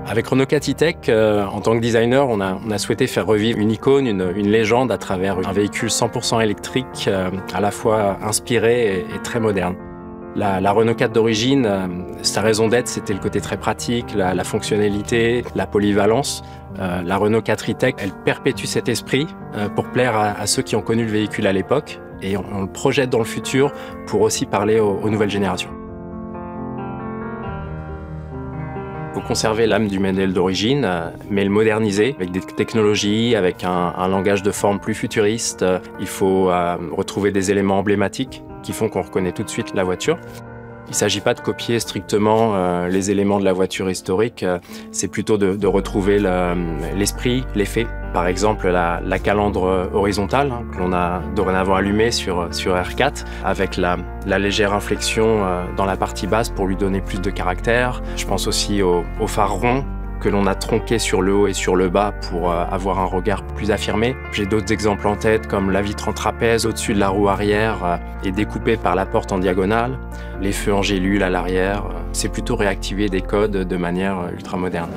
Avec Renault 4 E-Tech, en tant que designer, on a souhaité faire revivre une icône, une légende à travers un véhicule 100% électrique, à la fois inspiré et très moderne. La Renault 4 d'origine, sa raison d'être, c'était le côté très pratique, la fonctionnalité, la polyvalence. La Renault 4 E-Tech, elle perpétue cet esprit pour plaire à ceux qui ont connu le véhicule à l'époque, et on le projette dans le futur pour aussi parler aux nouvelles générations. Il faut conserver l'âme du modèle d'origine, mais le moderniser avec des technologies, avec un langage de forme plus futuriste. Il faut retrouver des éléments emblématiques qui font qu'on reconnaît tout de suite la voiture. Il ne s'agit pas de copier strictement les éléments de la voiture historique, c'est plutôt de retrouver l'esprit, l'effet. Par exemple, la calandre horizontale que l'on a dorénavant allumée sur R4 avec la légère inflexion dans la partie basse pour lui donner plus de caractère. Je pense aussi au phare rond que l'on a tronqué sur le haut et sur le bas pour avoir un regard plus affirmé. J'ai d'autres exemples en tête comme la vitre en trapèze au-dessus de la roue arrière et découpée par la porte en diagonale, les feux en gélule à l'arrière. C'est plutôt réactiver des codes de manière ultra moderne.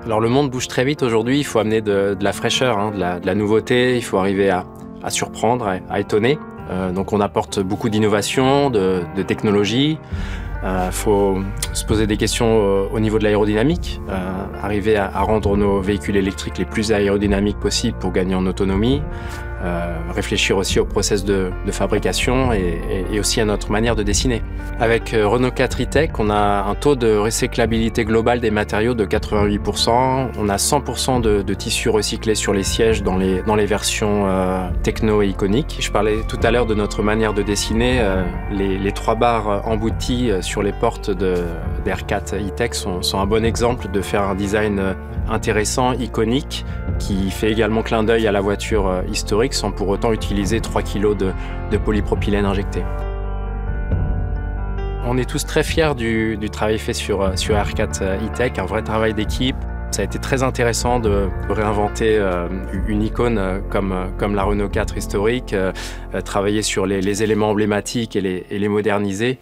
Alors le monde bouge très vite aujourd'hui, il faut amener de la fraîcheur, de la nouveauté, il faut arriver à surprendre, à étonner. Donc on apporte beaucoup d'innovation, de technologie. Faut se poser des questions au niveau de l'aérodynamique, arriver à rendre nos véhicules électriques les plus aérodynamiques possibles pour gagner en autonomie, réfléchir aussi au process de fabrication et aussi à notre manière de dessiner. Avec Renault 4 E-Tech, on a un taux de recyclabilité globale des matériaux de 88%. On a 100% de tissus recyclés sur les sièges dans les versions techno et iconiques. Je parlais tout à l'heure de notre manière de dessiner. Les 3 barres embouties sur les portes des R4 E-Tech sont un bon exemple de faire un design intéressant, iconique, qui fait également clin d'œil à la voiture historique sans pour autant utiliser 3 kg de polypropylène injecté. On est tous très fiers du travail fait sur R4 E-Tech, un vrai travail d'équipe. Ça a été très intéressant de réinventer une icône comme la Renault 4 historique, travailler sur les éléments emblématiques et les moderniser.